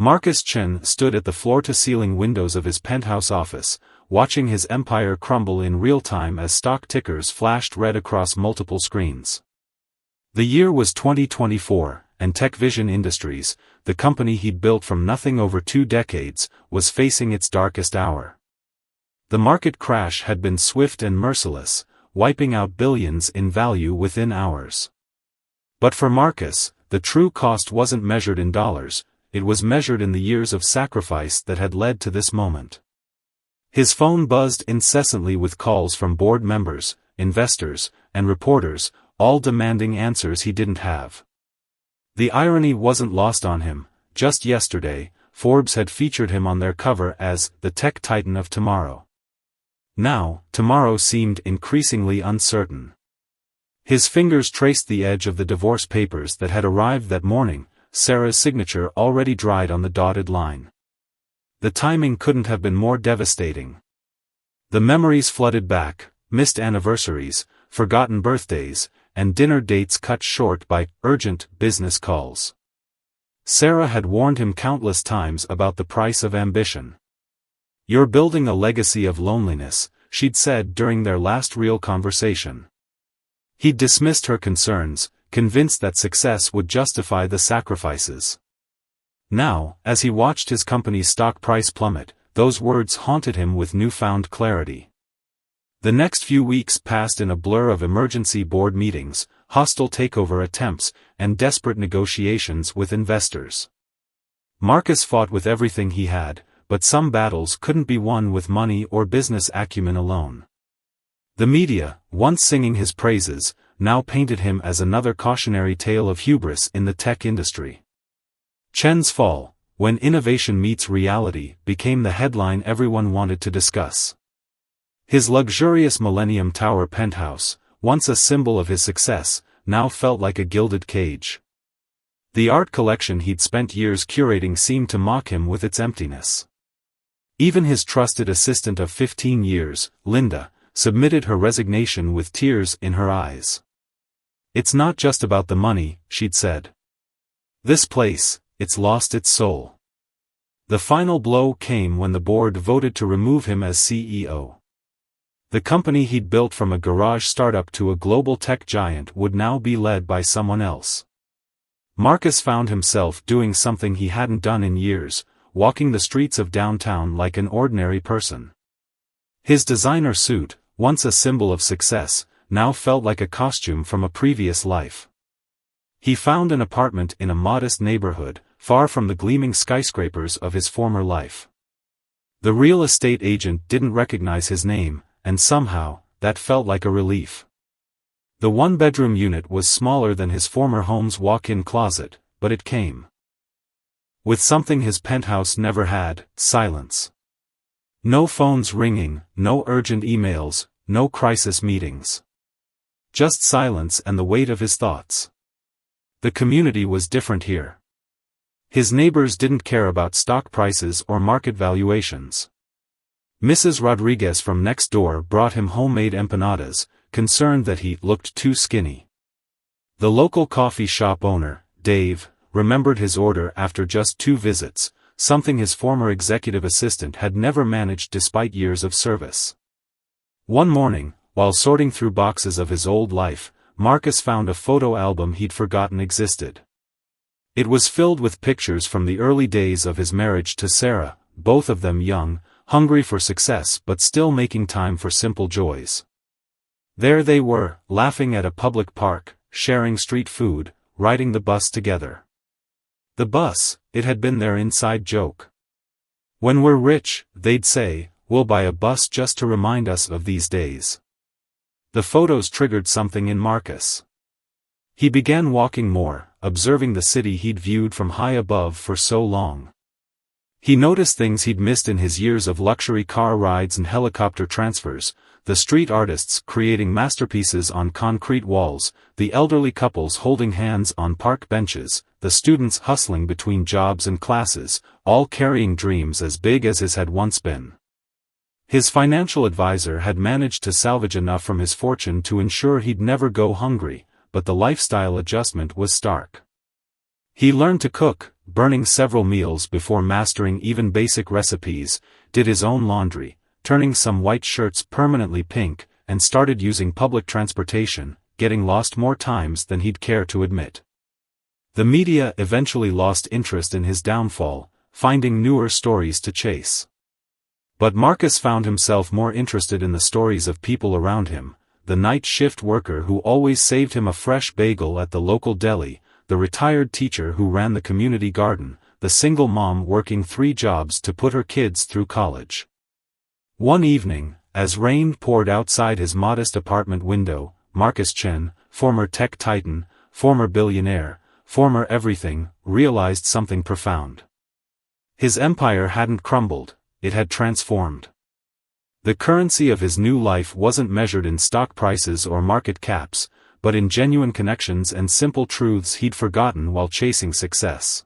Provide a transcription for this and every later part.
Marcus Chen stood at the floor-to-ceiling windows of his penthouse office, watching his empire crumble in real time as stock tickers flashed red across multiple screens. The year was 2024, and TechVision Industries, the company he'd built from nothing over 2 decades, was facing its darkest hour. The market crash had been swift and merciless, wiping out billions in value within hours. But for Marcus, the true cost wasn't measured in dollars, it was measured in the years of sacrifice that had led to this moment. His phone buzzed incessantly with calls from board members, investors, and reporters, all demanding answers he didn't have. The irony wasn't lost on him. Just yesterday, Forbes had featured him on their cover as the tech titan of tomorrow. Now, tomorrow seemed increasingly uncertain. His fingers traced the edge of the divorce papers that had arrived that morning, Sarah's signature already dried on the dotted line. The timing couldn't have been more devastating. The memories flooded back, missed anniversaries, forgotten birthdays, and dinner dates cut short by urgent business calls. Sarah had warned him countless times about the price of ambition. "You're building a legacy of loneliness," she'd said during their last real conversation. He'd dismissed her concerns, convinced that success would justify the sacrifices. Now, as he watched his company's stock price plummet, those words haunted him with newfound clarity. The next few weeks passed in a blur of emergency board meetings, hostile takeover attempts, and desperate negotiations with investors. Marcus fought with everything he had, but some battles couldn't be won with money or business acumen alone. The media, once singing his praises, now painted him as another cautionary tale of hubris in the tech industry. Chen's fall, when innovation meets reality, became the headline everyone wanted to discuss. His luxurious Millennium Tower penthouse, once a symbol of his success, now felt like a gilded cage. The art collection he'd spent years curating seemed to mock him with its emptiness. Even his trusted assistant of 15 years, Linda, submitted her resignation with tears in her eyes. "It's not just about the money," she'd said. "This place, it's lost its soul." The final blow came when the board voted to remove him as CEO. The company he'd built from a garage startup to a global tech giant would now be led by someone else. Marcus found himself doing something he hadn't done in years, walking the streets of downtown like an ordinary person. His designer suit, once a symbol of success, now felt like a costume from a previous life. He found an apartment in a modest neighborhood, far from the gleaming skyscrapers of his former life. The real estate agent didn't recognize his name, and somehow, that felt like a relief. The one-bedroom unit was smaller than his former home's walk-in closet, but it came with something his penthouse never had: silence. No phones ringing, no urgent emails, no crisis meetings. Just silence and the weight of his thoughts. The community was different here. His neighbors didn't care about stock prices or market valuations. Mrs. Rodriguez from next door brought him homemade empanadas, concerned that he looked too skinny. The local coffee shop owner, Dave, remembered his order after just 2 visits, something his former executive assistant had never managed despite years of service. One morning, while sorting through boxes of his old life, Marcus found a photo album he'd forgotten existed. It was filled with pictures from the early days of his marriage to Sarah, both of them young, hungry for success but still making time for simple joys. There they were, laughing at a public park, sharing street food, riding the bus together. The bus, it had been their inside joke. "When we're rich," they'd say, "we'll buy a bus just to remind us of these days." The photos triggered something in Marcus. He began walking more, observing the city he'd viewed from high above for so long. He noticed things he'd missed in his years of luxury car rides and helicopter transfers: the street artists creating masterpieces on concrete walls, the elderly couples holding hands on park benches, the students hustling between jobs and classes, all carrying dreams as big as his had once been. His financial advisor had managed to salvage enough from his fortune to ensure he'd never go hungry, but the lifestyle adjustment was stark. He learned to cook, burning several meals before mastering even basic recipes, did his own laundry, turning some white shirts permanently pink, and started using public transportation, getting lost more times than he'd care to admit. The media eventually lost interest in his downfall, finding newer stories to chase. But Marcus found himself more interested in the stories of people around him, the night shift worker who always saved him a fresh bagel at the local deli, the retired teacher who ran the community garden, the single mom working 3 jobs to put her kids through college. One evening, as rain poured outside his modest apartment window, Marcus Chen, former tech titan, former billionaire, former everything, realized something profound. His empire hadn't crumbled, it had transformed. The currency of his new life wasn't measured in stock prices or market caps, but in genuine connections and simple truths he'd forgotten while chasing success.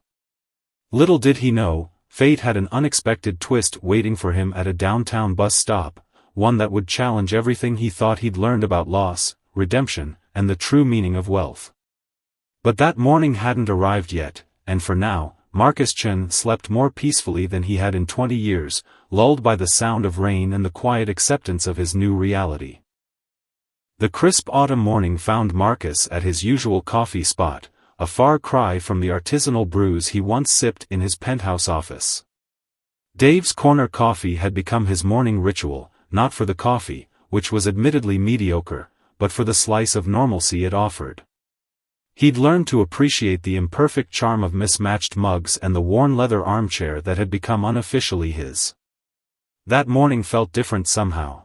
Little did he know, fate had an unexpected twist waiting for him at a downtown bus stop, one that would challenge everything he thought he'd learned about loss, redemption, and the true meaning of wealth. But that morning hadn't arrived yet, and for now, Marcus Chen slept more peacefully than he had in 20 years, lulled by the sound of rain and the quiet acceptance of his new reality. The crisp autumn morning found Marcus at his usual coffee spot, a far cry from the artisanal brews he once sipped in his penthouse office. Dave's Corner Coffee had become his morning ritual, not for the coffee, which was admittedly mediocre, but for the slice of normalcy it offered. He'd learned to appreciate the imperfect charm of mismatched mugs and the worn leather armchair that had become unofficially his. That morning felt different somehow.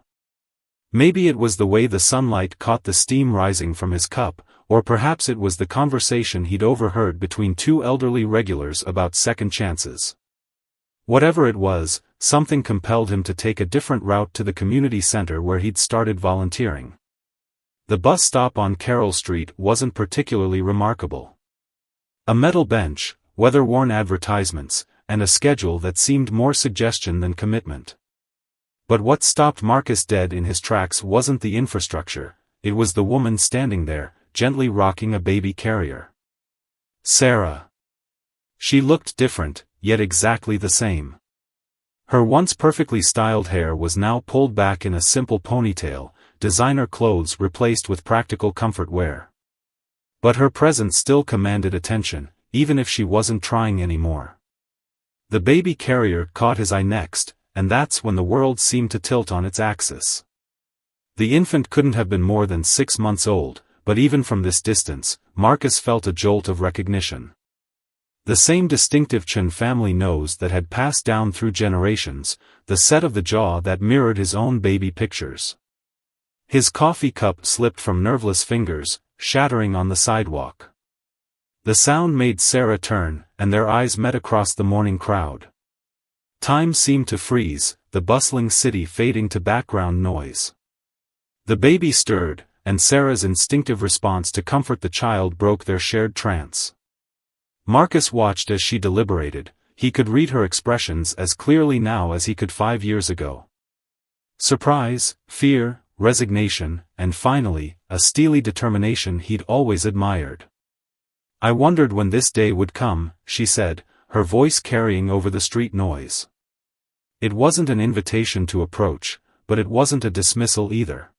Maybe it was the way the sunlight caught the steam rising from his cup, or perhaps it was the conversation he'd overheard between 2 elderly regulars about second chances. Whatever it was, something compelled him to take a different route to the community center where he'd started volunteering. The bus stop on Carroll Street wasn't particularly remarkable. A metal bench, weather-worn advertisements, and a schedule that seemed more suggestion than commitment. But what stopped Marcus dead in his tracks wasn't the infrastructure, it was the woman standing there, gently rocking a baby carrier. Sarah. She looked different, yet exactly the same. Her once perfectly styled hair was now pulled back in a simple ponytail, designer clothes replaced with practical comfort wear. But her presence still commanded attention, even if she wasn't trying anymore. The baby carrier caught his eye next, and that's when the world seemed to tilt on its axis. The infant couldn't have been more than 6 months old, but even from this distance, Marcus felt a jolt of recognition. The same distinctive Chen family nose that had passed down through generations, the set of the jaw that mirrored his own baby pictures. His coffee cup slipped from nerveless fingers, shattering on the sidewalk. The sound made Sarah turn, and their eyes met across the morning crowd. Time seemed to freeze, the bustling city fading to background noise. The baby stirred, and Sarah's instinctive response to comfort the child broke their shared trance. Marcus watched as she deliberated, he could read her expressions as clearly now as he could 5 years ago. Surprise, fear, resignation, and finally, a steely determination he'd always admired. "I wondered when this day would come," she said, her voice carrying over the street noise. It wasn't an invitation to approach, but it wasn't a dismissal either.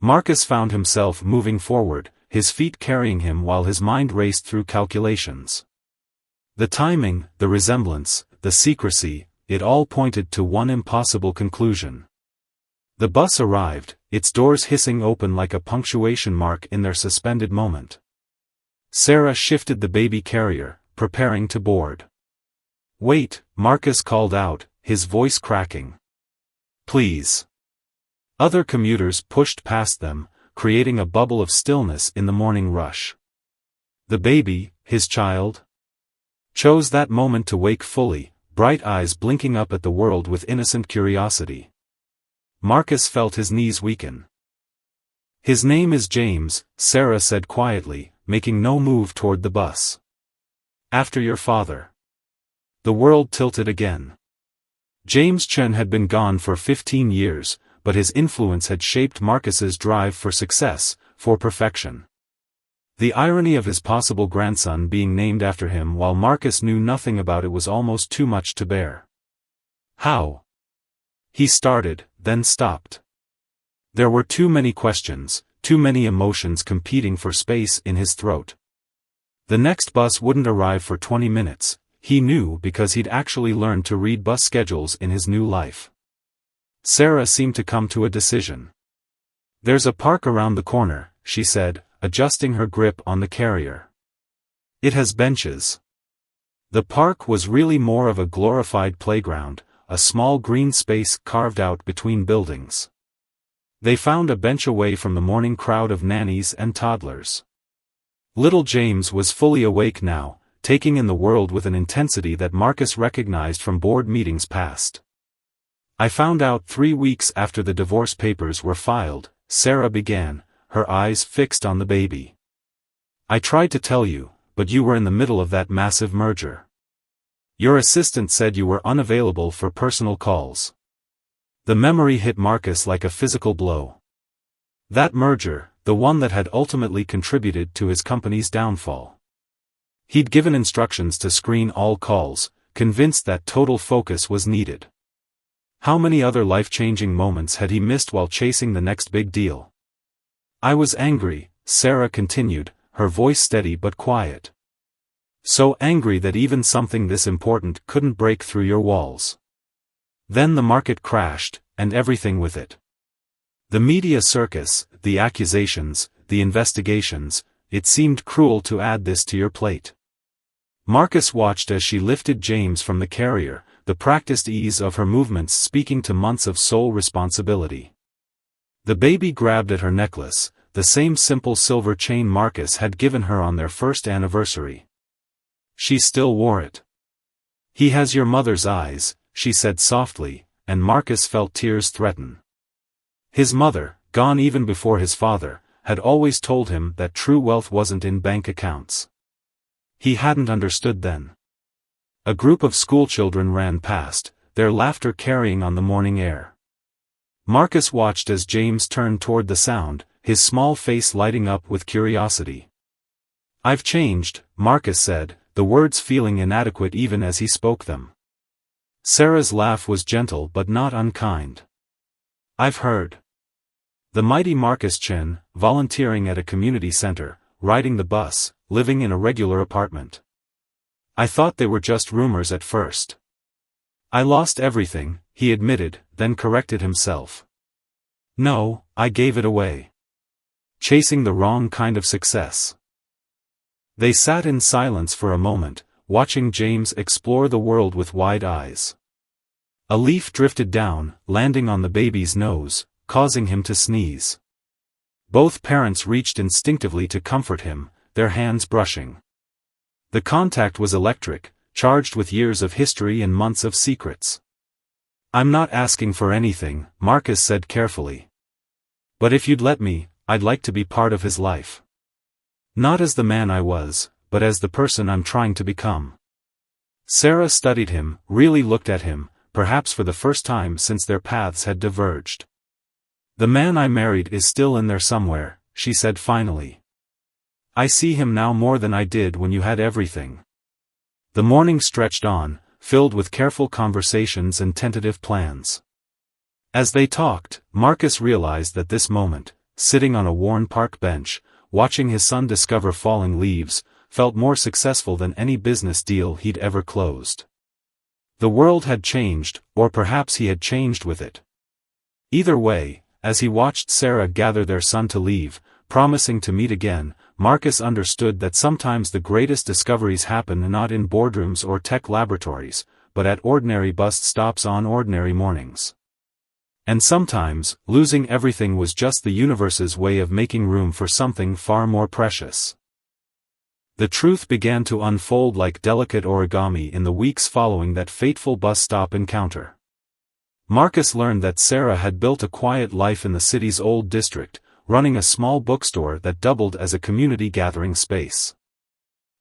Marcus found himself moving forward, his feet carrying him while his mind raced through calculations. The timing, the resemblance, the secrecy, it all pointed to one impossible conclusion. The bus arrived, its doors hissing open like a punctuation mark in their suspended moment. Sarah shifted the baby carrier, preparing to board. "Wait," Marcus called out, his voice cracking. "Please." Other commuters pushed past them, creating a bubble of stillness in the morning rush. The baby, his child, chose that moment to wake fully, bright eyes blinking up at the world with innocent curiosity. Marcus felt his knees weaken. "His name is James," Sarah said quietly, making no move toward the bus. "After your father." The world tilted again. James Chen had been gone for 15 years, but his influence had shaped Marcus's drive for success, for perfection. The irony of his possible grandson being named after him while Marcus knew nothing about it was almost too much to bear. How? He started, then stopped. There were too many questions, too many emotions competing for space in his throat. The next bus wouldn't arrive for 20 minutes, he knew, because he'd actually learned to read bus schedules in his new life. Sarah seemed to come to a decision. "There's a park around the corner," she said, adjusting her grip on the carrier. "It has benches." The park was really more of a glorified playground, a small green space carved out between buildings. They found a bench away from the morning crowd of nannies and toddlers. Little James was fully awake now, taking in the world with an intensity that Marcus recognized from board meetings past. "I found out 3 weeks after the divorce papers were filed," Sarah began, her eyes fixed on the baby. "I tried to tell you, but you were in the middle of that massive merger. Your assistant said you were unavailable for personal calls." The memory hit Marcus like a physical blow. That merger, the one that had ultimately contributed to his company's downfall. He'd given instructions to screen all calls, convinced that total focus was needed. How many other life-changing moments had he missed while chasing the next big deal? "I was angry," Sarah continued, her voice steady but quiet. "So angry that even something this important couldn't break through your walls. Then the market crashed, and everything with it. The media circus, the accusations, the investigations, it seemed cruel to add this to your plate." Marcus watched as she lifted James from the carrier, the practiced ease of her movements speaking to months of sole responsibility. The baby grabbed at her necklace, the same simple silver chain Marcus had given her on their first anniversary. She still wore it. "He has your mother's eyes," she said softly, and Marcus felt tears threaten. His mother, gone even before his father, had always told him that true wealth wasn't in bank accounts. He hadn't understood then. A group of schoolchildren ran past, their laughter carrying on the morning air. Marcus watched as James turned toward the sound, his small face lighting up with curiosity. "I've changed," Marcus said, the words feeling inadequate even as he spoke them. Sarah's laugh was gentle but not unkind. "I've heard." The mighty Marcus Chin, volunteering at a community center, riding the bus, living in a regular apartment. "I thought they were just rumors at first. I lost everything," he admitted, then corrected himself. "No, I gave it away. Chasing the wrong kind of success." They sat in silence for a moment, watching James explore the world with wide eyes. A leaf drifted down, landing on the baby's nose, causing him to sneeze. Both parents reached instinctively to comfort him, their hands brushing. The contact was electric, charged with years of history and months of secrets. "I'm not asking for anything," Marcus said carefully. "But if you'd let me, I'd like to be part of his life. Not as the man I was, but as the person I'm trying to become." Sarah studied him, really looked at him, perhaps for the first time since their paths had diverged. "The man I married is still in there somewhere," she said finally. "I see him now more than I did when you had everything." The morning stretched on, filled with careful conversations and tentative plans. As they talked, Marcus realized that this moment, sitting on a worn park bench, watching his son discover falling leaves, felt more successful than any business deal he'd ever closed. The world had changed, or perhaps he had changed with it. Either way, as he watched Sarah gather their son to leave, promising to meet again, Marcus understood that sometimes the greatest discoveries happen not in boardrooms or tech laboratories, but at ordinary bus stops on ordinary mornings. And sometimes, losing everything was just the universe's way of making room for something far more precious. The truth began to unfold like delicate origami in the weeks following that fateful bus stop encounter. Marcus learned that Sarah had built a quiet life in the city's old district, running a small bookstore that doubled as a community gathering space.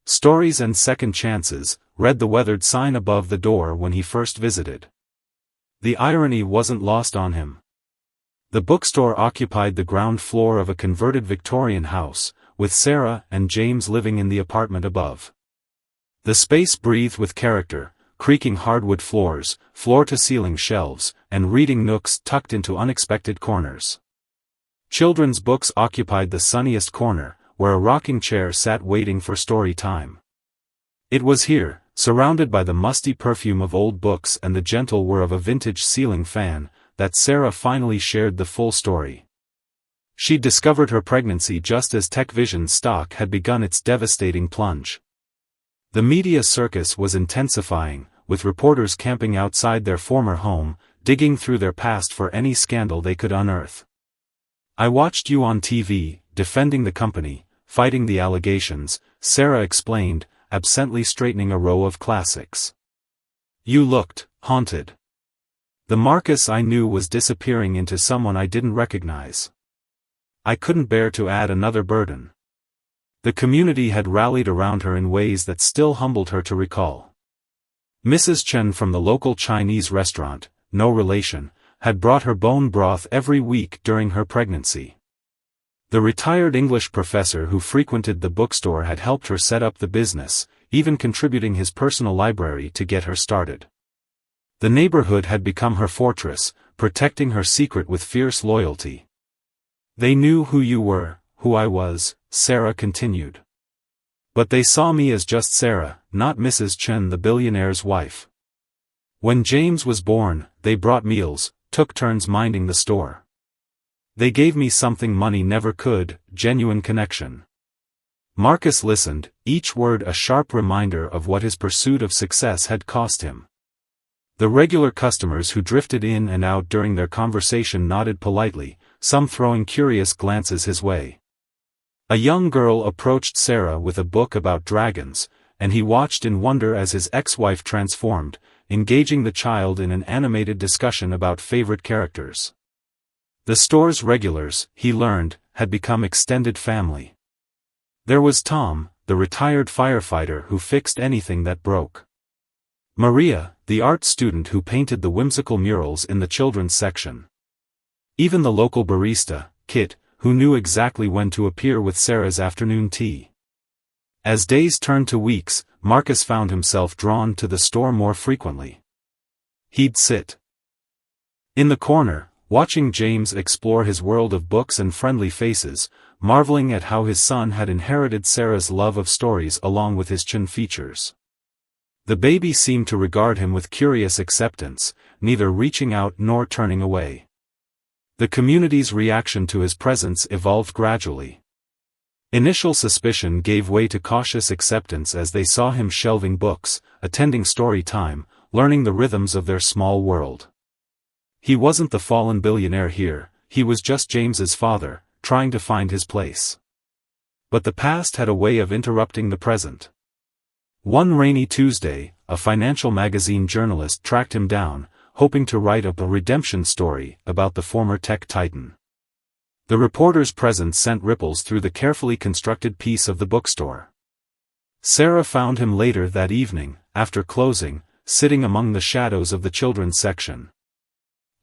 "Stories and Second Chances," read the weathered sign above the door when he first visited. The irony wasn't lost on him. The bookstore occupied the ground floor of a converted Victorian house, with Sarah and James living in the apartment above. The space breathed with character, creaking hardwood floors, floor-to-ceiling shelves, and reading nooks tucked into unexpected corners. Children's books occupied the sunniest corner, where a rocking chair sat waiting for story time. It was here, surrounded by the musty perfume of old books and the gentle whir of a vintage ceiling fan, that Sarah finally shared the full story. She'd discovered her pregnancy just as TechVision's stock had begun its devastating plunge. The media circus was intensifying, with reporters camping outside their former home, digging through their past for any scandal they could unearth. "I watched you on TV, defending the company, fighting the allegations," Sarah explained, absently straightening a row of classics. "You looked haunted. The Marcus I knew was disappearing into someone I didn't recognize. I couldn't bear to add another burden." The community had rallied around her in ways that still humbled her to recall. Mrs. Chen from the local Chinese restaurant, no relation, had brought her bone broth every week during her pregnancy. The retired English professor who frequented the bookstore had helped her set up the business, even contributing his personal library to get her started. The neighborhood had become her fortress, protecting her secret with fierce loyalty. "They knew who you were, who I was," Sarah continued. "But they saw me as just Sarah, not Mrs. Chen, the billionaire's wife. When James was born, they brought meals, took turns minding the store. They gave me something money never could, genuine connection." Marcus listened, each word a sharp reminder of what his pursuit of success had cost him. The regular customers who drifted in and out during their conversation nodded politely, some throwing curious glances his way. A young girl approached Sarah with a book about dragons, and he watched in wonder as his ex-wife transformed, engaging the child in an animated discussion about favorite characters. The store's regulars, he learned, had become extended family. There was Tom, the retired firefighter who fixed anything that broke. Maria, the art student who painted the whimsical murals in the children's section. Even the local barista, Kit, who knew exactly when to appear with Sarah's afternoon tea. As days turned to weeks, Marcus found himself drawn to the store more frequently. He'd sit in the corner, watching James explore his world of books and friendly faces, marveling at how his son had inherited Sarah's love of stories along with his Chen features. The baby seemed to regard him with curious acceptance, neither reaching out nor turning away. The community's reaction to his presence evolved gradually. Initial suspicion gave way to cautious acceptance as they saw him shelving books, attending story time, learning the rhythms of their small world. He wasn't the fallen billionaire here, he was just James's father, trying to find his place. But the past had a way of interrupting the present. One rainy Tuesday, a financial magazine journalist tracked him down, hoping to write up a redemption story about the former tech titan. The reporter's presence sent ripples through the carefully constructed piece of the bookstore. Sarah found him later that evening, after closing, sitting among the shadows of the children's section.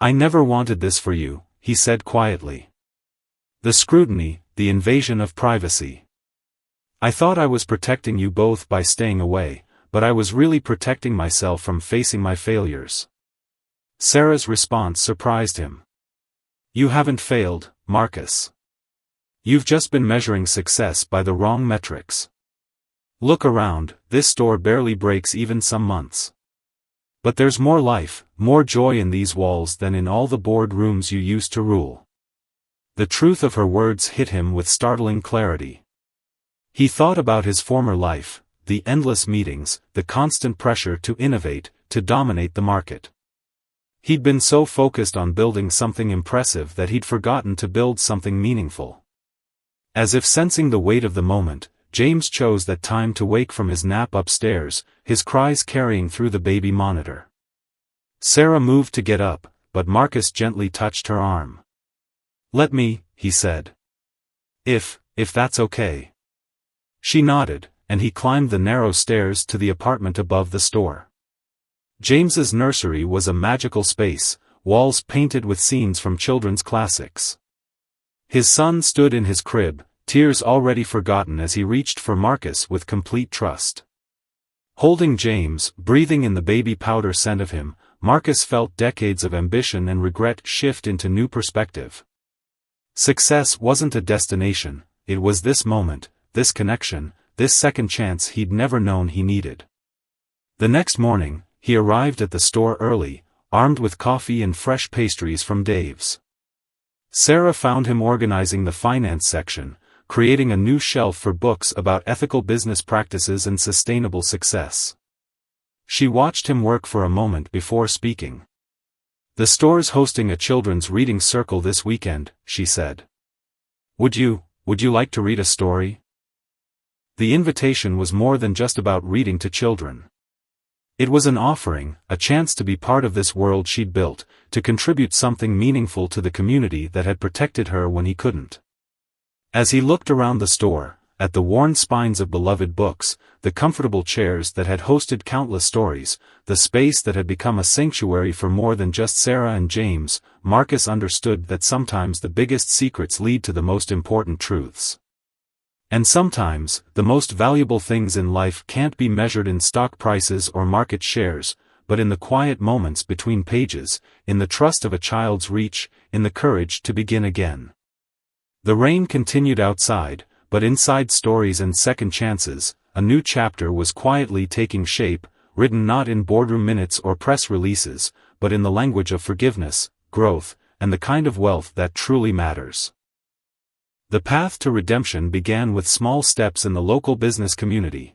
"I never wanted this for you," he said quietly. "The scrutiny, the invasion of privacy. I thought I was protecting you both by staying away, but I was really protecting myself from facing my failures." Sarah's response surprised him. "You haven't failed, Marcus. You've just been measuring success by the wrong metrics. Look around, this store barely breaks even some months. But there's more life, more joy in these walls than in all the board rooms you used to rule." The truth of her words hit him with startling clarity. He thought about his former life, the endless meetings, the constant pressure to innovate, to dominate the market. He'd been so focused on building something impressive that he'd forgotten to build something meaningful. As if sensing the weight of the moment, James chose that time to wake from his nap upstairs, his cries carrying through the baby monitor. Sarah moved to get up, but Marcus gently touched her arm. "Let me," he said. If that's okay." She nodded, and he climbed the narrow stairs to the apartment above the store. James's nursery was a magical space, walls painted with scenes from children's classics. His son stood in his crib, tears already forgotten as he reached for Marcus with complete trust. Holding James, breathing in the baby powder scent of him, Marcus felt decades of ambition and regret shift into new perspective. Success wasn't a destination, it was this moment, this connection, this second chance he'd never known he needed. The next morning, he arrived at the store early, armed with coffee and fresh pastries from Dave's. Sarah found him organizing the finance section, creating a new shelf for books about ethical business practices and sustainable success. She watched him work for a moment before speaking. "The store's hosting a children's reading circle this weekend," she said. Would you like to read a story?" The invitation was more than just about reading to children. It was an offering, a chance to be part of this world she'd built, to contribute something meaningful to the community that had protected her when he couldn't. As he looked around the store, at the worn spines of beloved books, the comfortable chairs that had hosted countless stories, the space that had become a sanctuary for more than just Sarah and James, Marcus understood that sometimes the biggest secrets lead to the most important truths. And sometimes, the most valuable things in life can't be measured in stock prices or market shares, but in the quiet moments between pages, in the trust of a child's reach, in the courage to begin again. The rain continued outside, but inside Stories and Second Chances, a new chapter was quietly taking shape, written not in boardroom minutes or press releases, but in the language of forgiveness, growth, and the kind of wealth that truly matters. The path to redemption began with small steps in the local business community.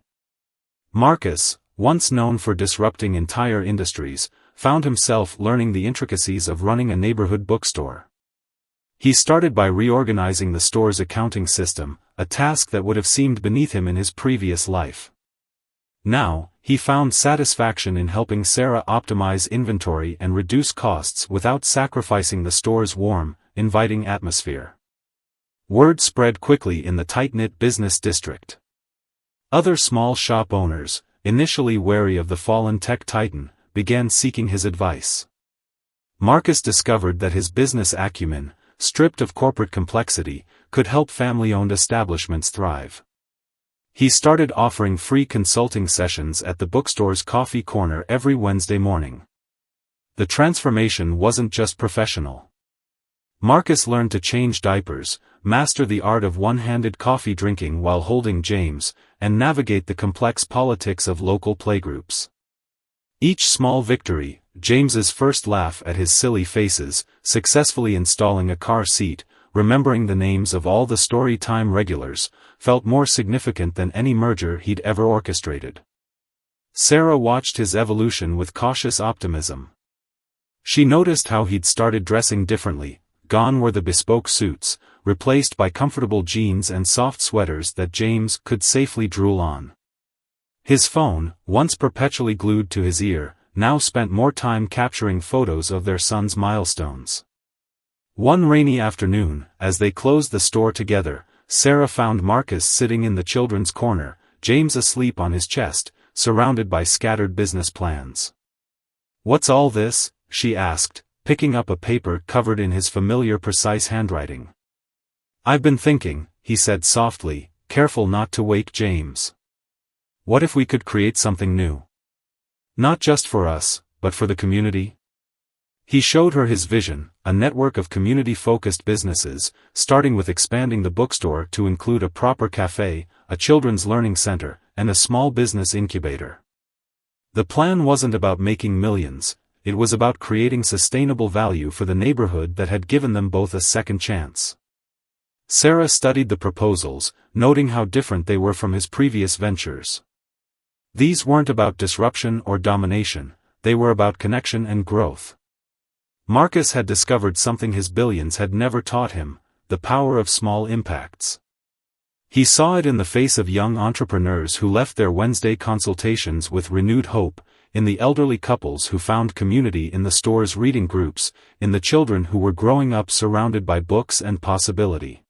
Marcus, once known for disrupting entire industries, found himself learning the intricacies of running a neighborhood bookstore. He started by reorganizing the store's accounting system, a task that would have seemed beneath him in his previous life. Now, he found satisfaction in helping Sarah optimize inventory and reduce costs without sacrificing the store's warm, inviting atmosphere. Word spread quickly in the tight-knit business district. Other small shop owners, initially wary of the fallen tech titan, began seeking his advice. Marcus discovered that his business acumen, stripped of corporate complexity, could help family-owned establishments thrive. He started offering free consulting sessions at the bookstore's coffee corner every Wednesday morning. The transformation wasn't just professional. Marcus learned to change diapers, master the art of one-handed coffee drinking while holding James, and navigate the complex politics of local playgroups. Each small victory, James's first laugh at his silly faces, successfully installing a car seat, remembering the names of all the story time regulars, felt more significant than any merger he'd ever orchestrated. Sarah watched his evolution with cautious optimism. She noticed how he'd started dressing differently, gone were the bespoke suits, replaced by comfortable jeans and soft sweaters that James could safely drool on. His phone, once perpetually glued to his ear, now spent more time capturing photos of their son's milestones. One rainy afternoon, as they closed the store together, Sarah found Marcus sitting in the children's corner, James asleep on his chest, surrounded by scattered business plans. "What's all this?" she asked, picking up a paper covered in his familiar precise handwriting. "I've been thinking," he said softly, careful not to wake James. "What if we could create something new? Not just for us, but for the community?" He showed her his vision, a network of community-focused businesses, starting with expanding the bookstore to include a proper cafe, a children's learning center, and a small business incubator. The plan wasn't about making millions, it was about creating sustainable value for the neighborhood that had given them both a second chance. Sarah studied the proposals, noting how different they were from his previous ventures. These weren't about disruption or domination, they were about connection and growth. Marcus had discovered something his billions had never taught him, the power of small impacts. He saw it in the face of young entrepreneurs who left their Wednesday consultations with renewed hope, in the elderly couples who found community in the store's reading groups, in the children who were growing up surrounded by books and possibility.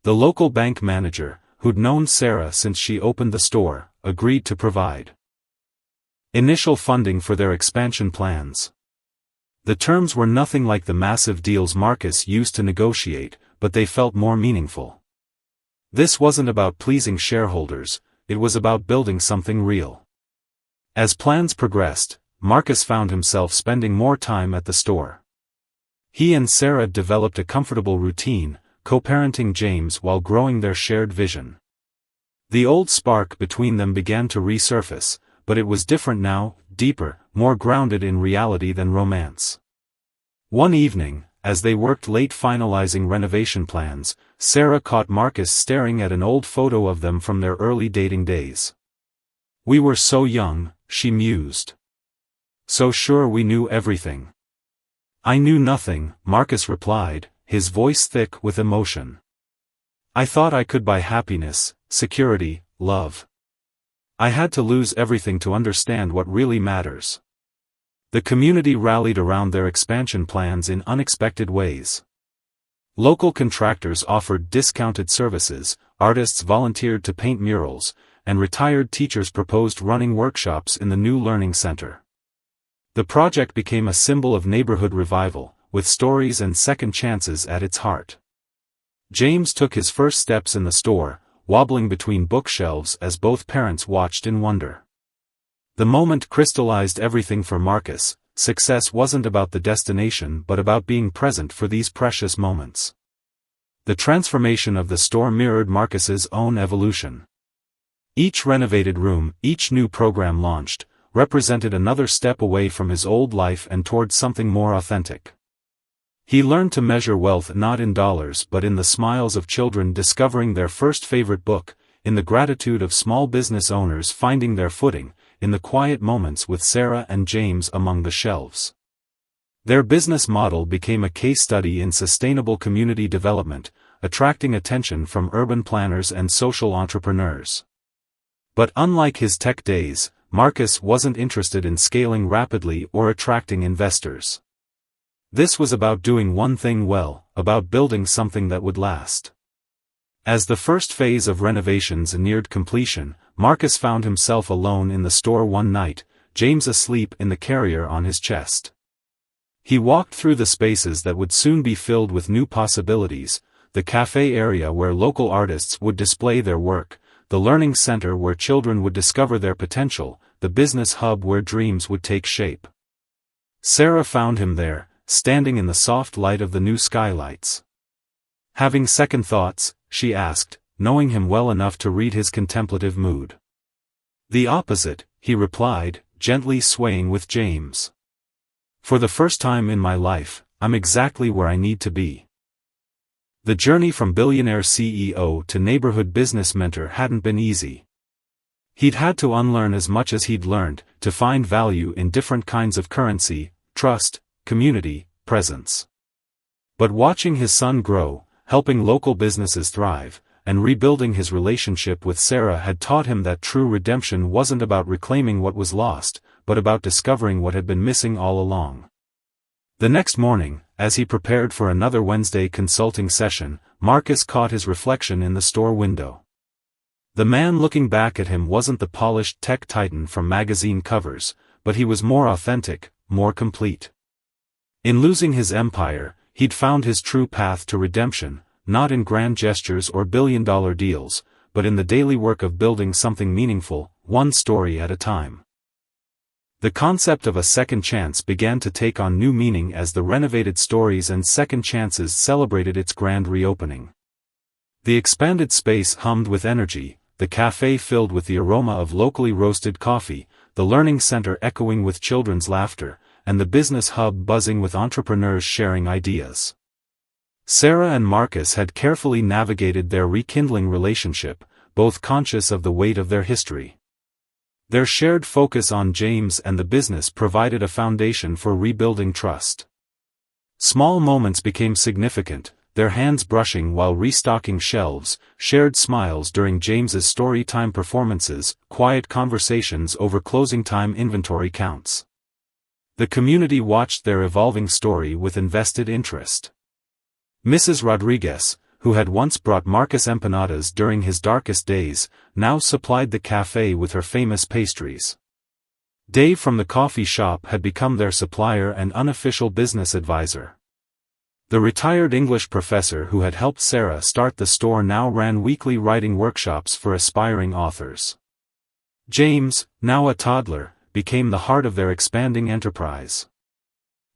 The local bank manager, who'd known Sarah since she opened the store, agreed to provide initial funding for their expansion plans. The terms were nothing like the massive deals Marcus used to negotiate, but they felt more meaningful. This wasn't about pleasing shareholders, it was about building something real. As plans progressed, Marcus found himself spending more time at the store. He and Sarah developed a comfortable routine, co-parenting James while growing their shared vision. The old spark between them began to resurface, but it was different now, deeper, more grounded in reality than romance. One evening, as they worked late finalizing renovation plans, Sarah caught Marcus staring at an old photo of them from their early dating days. "We were so young," she mused. "So sure we knew everything." "I knew nothing," Marcus replied, his voice thick with emotion. "I thought I could buy happiness, security, love. I had to lose everything to understand what really matters." The community rallied around their expansion plans in unexpected ways. Local contractors offered discounted services, artists volunteered to paint murals, and retired teachers proposed running workshops in the new learning center. The project became a symbol of neighborhood revival, with stories and second chances at its heart. James took his first steps in the store, wobbling between bookshelves as both parents watched in wonder. The moment crystallized everything for Marcus. Success wasn't about the destination but about being present for these precious moments. The transformation of the store mirrored Marcus's own evolution. Each renovated room, each new program launched, represented another step away from his old life and toward something more authentic. He learned to measure wealth not in dollars but in the smiles of children discovering their first favorite book, in the gratitude of small business owners finding their footing, in the quiet moments with Sarah and James among the shelves. Their business model became a case study in sustainable community development, attracting attention from urban planners and social entrepreneurs. But unlike his tech days, Marcus wasn't interested in scaling rapidly or attracting investors. This was about doing one thing well, about building something that would last. As the first phase of renovations neared completion, Marcus found himself alone in the store one night, James asleep in the carrier on his chest. He walked through the spaces that would soon be filled with new possibilities, the cafe area where local artists would display their work, the learning center where children would discover their potential, the business hub where dreams would take shape. Sarah found him there, standing in the soft light of the new skylights. "Having second thoughts?" she asked, knowing him well enough to read his contemplative mood. "The opposite," he replied, gently swaying with James. "For the first time in my life, I'm exactly where I need to be." The journey from billionaire CEO to neighborhood business mentor hadn't been easy. He'd had to unlearn as much as he'd learned, to find value in different kinds of currency, trust, community, presence. But watching his son grow, helping local businesses thrive, and rebuilding his relationship with Sarah had taught him that true redemption wasn't about reclaiming what was lost, but about discovering what had been missing all along. The next morning, as he prepared for another Wednesday consulting session, Marcus caught his reflection in the store window. The man looking back at him wasn't the polished tech titan from magazine covers, but he was more authentic, more complete. In losing his empire, he'd found his true path to redemption, not in grand gestures or billion-dollar deals, but in the daily work of building something meaningful, one story at a time. The concept of a second chance began to take on new meaning as the renovated Stories and Second Chances celebrated its grand reopening. The expanded space hummed with energy, the cafe filled with the aroma of locally roasted coffee, the learning center echoing with children's laughter, and the business hub buzzing with entrepreneurs sharing ideas. Sarah and Marcus had carefully navigated their rekindling relationship, both conscious of the weight of their history. Their shared focus on James and the business provided a foundation for rebuilding trust. Small moments became significant, their hands brushing while restocking shelves, shared smiles during James's story time performances, quiet conversations over closing time inventory counts. The community watched their evolving story with invested interest. Mrs. Rodriguez, who had once brought Marcus empanadas during his darkest days, now supplied the cafe with her famous pastries. Dave from the coffee shop had become their supplier and unofficial business advisor. The retired English professor who had helped Sarah start the store now ran weekly writing workshops for aspiring authors. James, now a toddler, became the heart of their expanding enterprise.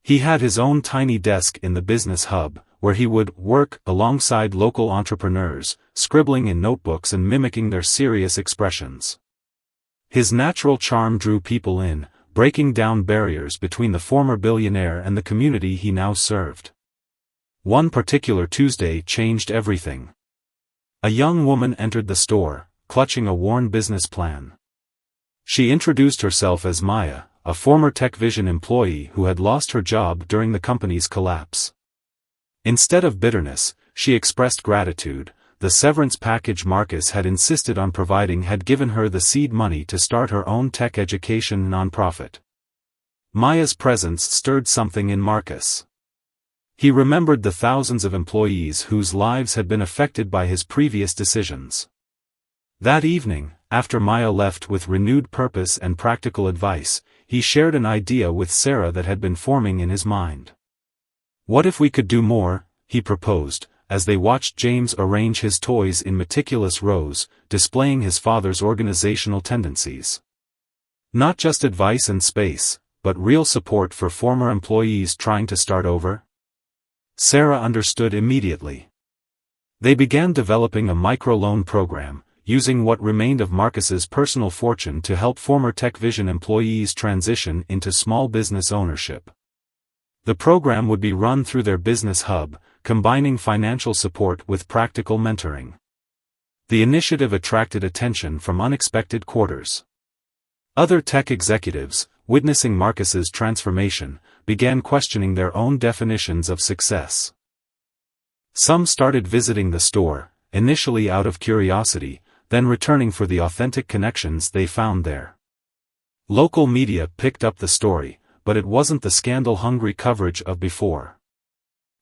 He had his own tiny desk in the business hub, where he would work alongside local entrepreneurs, scribbling in notebooks and mimicking their serious expressions. His natural charm drew people in, breaking down barriers between the former billionaire and the community he now served. One particular Tuesday changed everything. A young woman entered the store, clutching a worn business plan. She introduced herself as Maya, a former TechVision employee who had lost her job during the company's collapse. Instead of bitterness, she expressed gratitude. The severance package Marcus had insisted on providing had given her the seed money to start her own tech education nonprofit. Maya's presence stirred something in Marcus. He remembered the thousands of employees whose lives had been affected by his previous decisions. That evening, after Maya left with renewed purpose and practical advice, he shared an idea with Sarah that had been forming in his mind. "What if we could do more?" he proposed, as they watched James arrange his toys in meticulous rows, displaying his father's organizational tendencies. Not just advice and space, but real support for former employees trying to start over? Sarah understood immediately. They began developing a microloan program, using what remained of Marcus's personal fortune to help former TechVision employees transition into small business ownership. The program would be run through their business hub, combining financial support with practical mentoring. The initiative attracted attention from unexpected quarters. Other tech executives, witnessing Marcus's transformation, began questioning their own definitions of success. Some started visiting the store, initially out of curiosity, then returning for the authentic connections they found there. Local media picked up the story, but it wasn't the scandal-hungry coverage of before.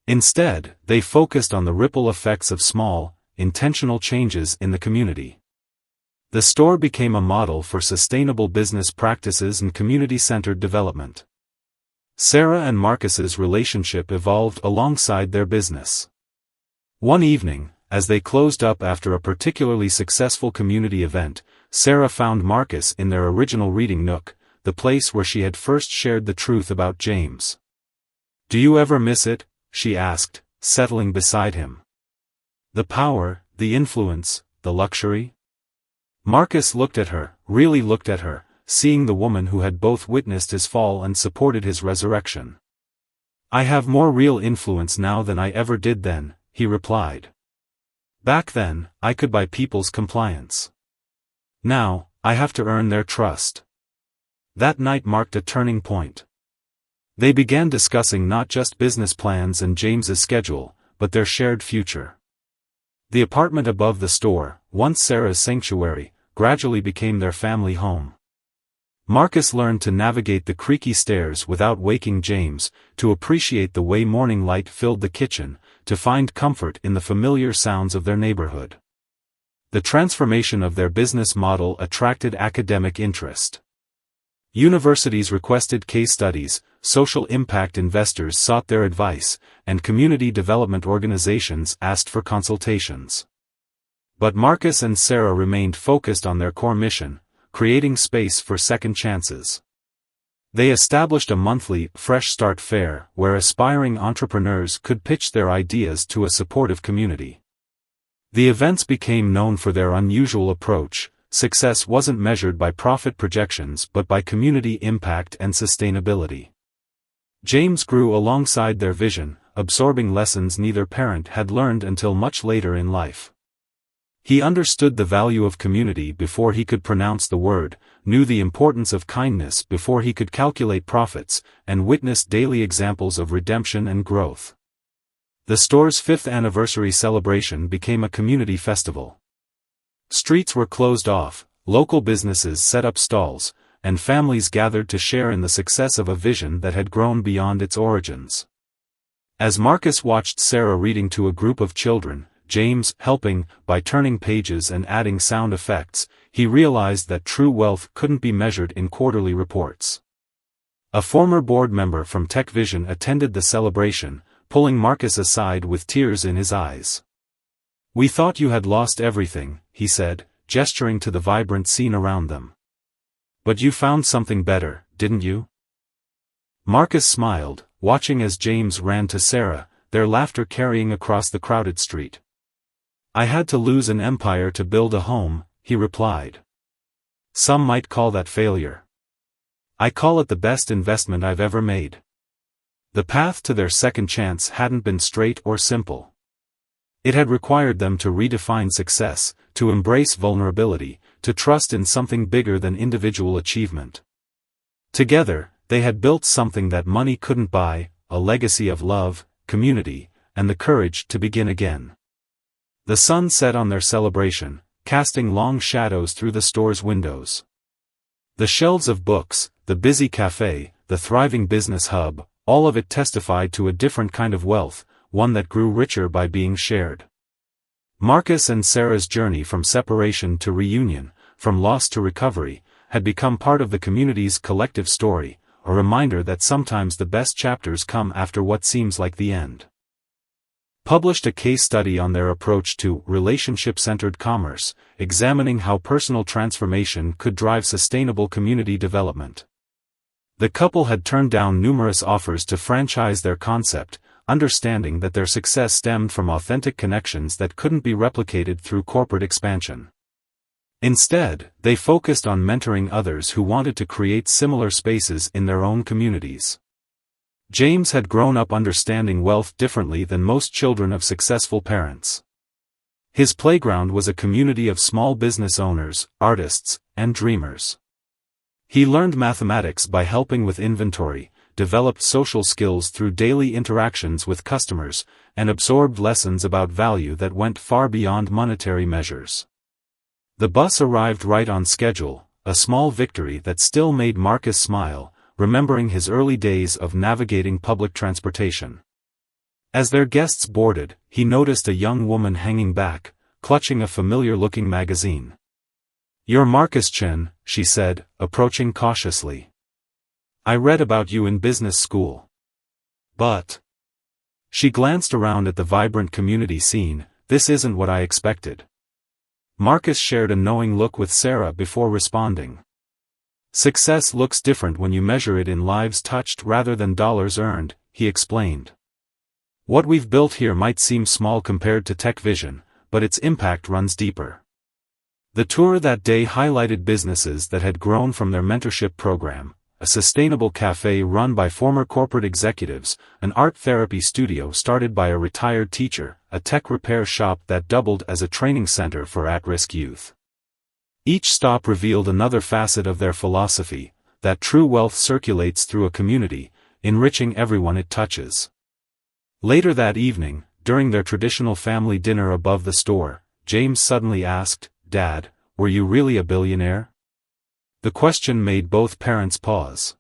Instead, they focused on the ripple effects of small, intentional changes in the community. The store became a model for sustainable business practices and community-centered development. Sarah and Marcus's relationship evolved alongside their business. One evening, as they closed up after a particularly successful community event, Sarah found Marcus in their original reading nook, the place where she had first shared the truth about James. "Do you ever miss it?" she asked, settling beside him. "The power, the influence, the luxury?" Marcus looked at her, really looked at her, seeing the woman who had both witnessed his fall and supported his resurrection. "I have more real influence now than I ever did then," he replied. "Back then, I could buy people's compliance. Now, I have to earn their trust." That night marked a turning point. They began discussing not just business plans and James's schedule, but their shared future. The apartment above the store, once Sarah's sanctuary, gradually became their family home. Marcus learned to navigate the creaky stairs without waking James, to appreciate the way morning light filled the kitchen, to find comfort in the familiar sounds of their neighborhood. The transformation of their business model attracted academic interest. Universities requested case studies, social impact investors sought their advice, and community development organizations asked for consultations. But Marcus and Sarah remained focused on their core mission, creating space for second chances. They established a monthly, Fresh Start fair, where aspiring entrepreneurs could pitch their ideas to a supportive community. The events became known for their unusual approach. Success wasn't measured by profit projections but by community impact and sustainability. James grew alongside their vision, absorbing lessons neither parent had learned until much later in life. He understood the value of community before he could pronounce the word, knew the importance of kindness before he could calculate profits, and witnessed daily examples of redemption and growth. The store's 5th anniversary celebration became a community festival. Streets were closed off, local businesses set up stalls, and families gathered to share in the success of a vision that had grown beyond its origins. As Marcus watched Sarah reading to a group of children, James helping by turning pages and adding sound effects, he realized that true wealth couldn't be measured in quarterly reports. A former board member from TechVision attended the celebration, pulling Marcus aside with tears in his eyes. "We thought you had lost everything," he said, gesturing to the vibrant scene around them. "But you found something better, didn't you?" Marcus smiled, watching as James ran to Sarah, their laughter carrying across the crowded street. "I had to lose an empire to build a home," he replied. "Some might call that failure. I call it the best investment I've ever made." The path to their second chance hadn't been straight or simple. It had required them to redefine success, to embrace vulnerability, to trust in something bigger than individual achievement. Together, they had built something that money couldn't buy, a legacy of love, community, and the courage to begin again. The sun set on their celebration, casting long shadows through the store's windows. The shelves of books, the busy cafe, the thriving business hub, all of it testified to a different kind of wealth, one that grew richer by being shared. Marcus and Sarah's journey from separation to reunion, from loss to recovery, had become part of the community's collective story, a reminder that sometimes the best chapters come after what seems like the end. Published a case study on their approach to relationship-centered commerce, examining how personal transformation could drive sustainable community development. The couple had turned down numerous offers to franchise their concept, understanding that their success stemmed from authentic connections that couldn't be replicated through corporate expansion. Instead, they focused on mentoring others who wanted to create similar spaces in their own communities. James had grown up understanding wealth differently than most children of successful parents. His playground was a community of small business owners, artists, and dreamers. He learned mathematics by helping with inventory, developed social skills through daily interactions with customers, and absorbed lessons about value that went far beyond monetary measures. The bus arrived right on schedule, a small victory that still made Marcus smile, remembering his early days of navigating public transportation. As their guests boarded, he noticed a young woman hanging back, clutching a familiar-looking magazine. "You're Marcus Chen," she said, approaching cautiously. "I read about you in business school. But..." She glanced around at the vibrant community scene. "This isn't what I expected." Marcus shared a knowing look with Sarah before responding. "Success looks different when you measure it in lives touched rather than dollars earned," he explained. "What we've built here might seem small compared to Tech Vision, but its impact runs deeper." The tour that day highlighted businesses that had grown from their mentorship program, a sustainable cafe run by former corporate executives, an art therapy studio started by a retired teacher, a tech repair shop that doubled as a training center for at-risk youth. Each stop revealed another facet of their philosophy, that true wealth circulates through a community, enriching everyone it touches. Later that evening, during their traditional family dinner above the store, James suddenly asked, "Dad, were you really a billionaire?" The question made both parents pause.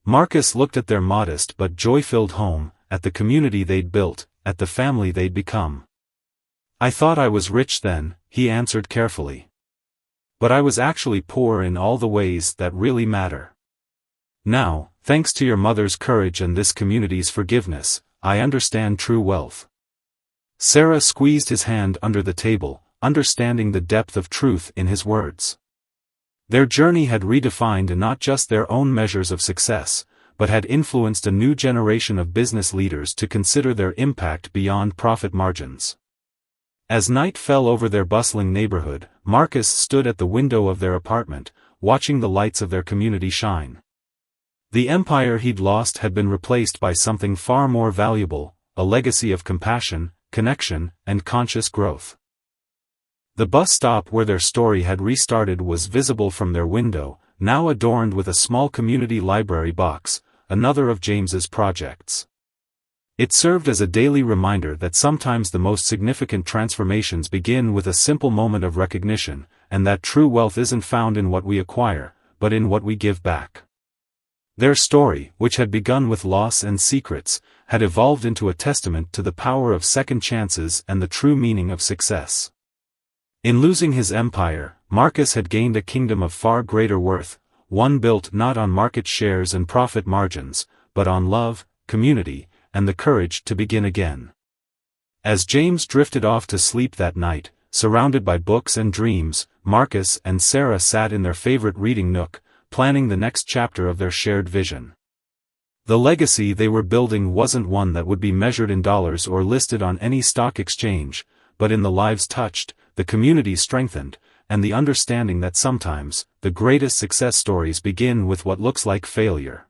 Marcus looked at their modest but joy-filled home, at the community they'd built, at the family they'd become. "I thought I was rich then," he answered carefully. "But I was actually poor in all the ways that really matter. Now, thanks to your mother's courage and this community's forgiveness, I understand true wealth." Sarah squeezed his hand under the table, understanding the depth of truth in his words. Their journey had redefined not just their own measures of success, but had influenced a new generation of business leaders to consider their impact beyond profit margins. As night fell over their bustling neighborhood, Marcus stood at the window of their apartment, watching the lights of their community shine. The empire he'd lost had been replaced by something far more valuable, a legacy of compassion, connection, and conscious growth. The bus stop where their story had restarted was visible from their window, now adorned with a small community library box, another of James's projects. It served as a daily reminder that sometimes the most significant transformations begin with a simple moment of recognition, and that true wealth isn't found in what we acquire, but in what we give back. Their story, which had begun with loss and secrets, had evolved into a testament to the power of second chances and the true meaning of success. In losing his empire, Marcus had gained a kingdom of far greater worth, one built not on market shares and profit margins, but on love, community, and the courage to begin again. As James drifted off to sleep that night, surrounded by books and dreams, Marcus and Sarah sat in their favorite reading nook, planning the next chapter of their shared vision. The legacy they were building wasn't one that would be measured in dollars or listed on any stock exchange, but in the lives touched, the community strengthened, and the understanding that sometimes, the greatest success stories begin with what looks like failure.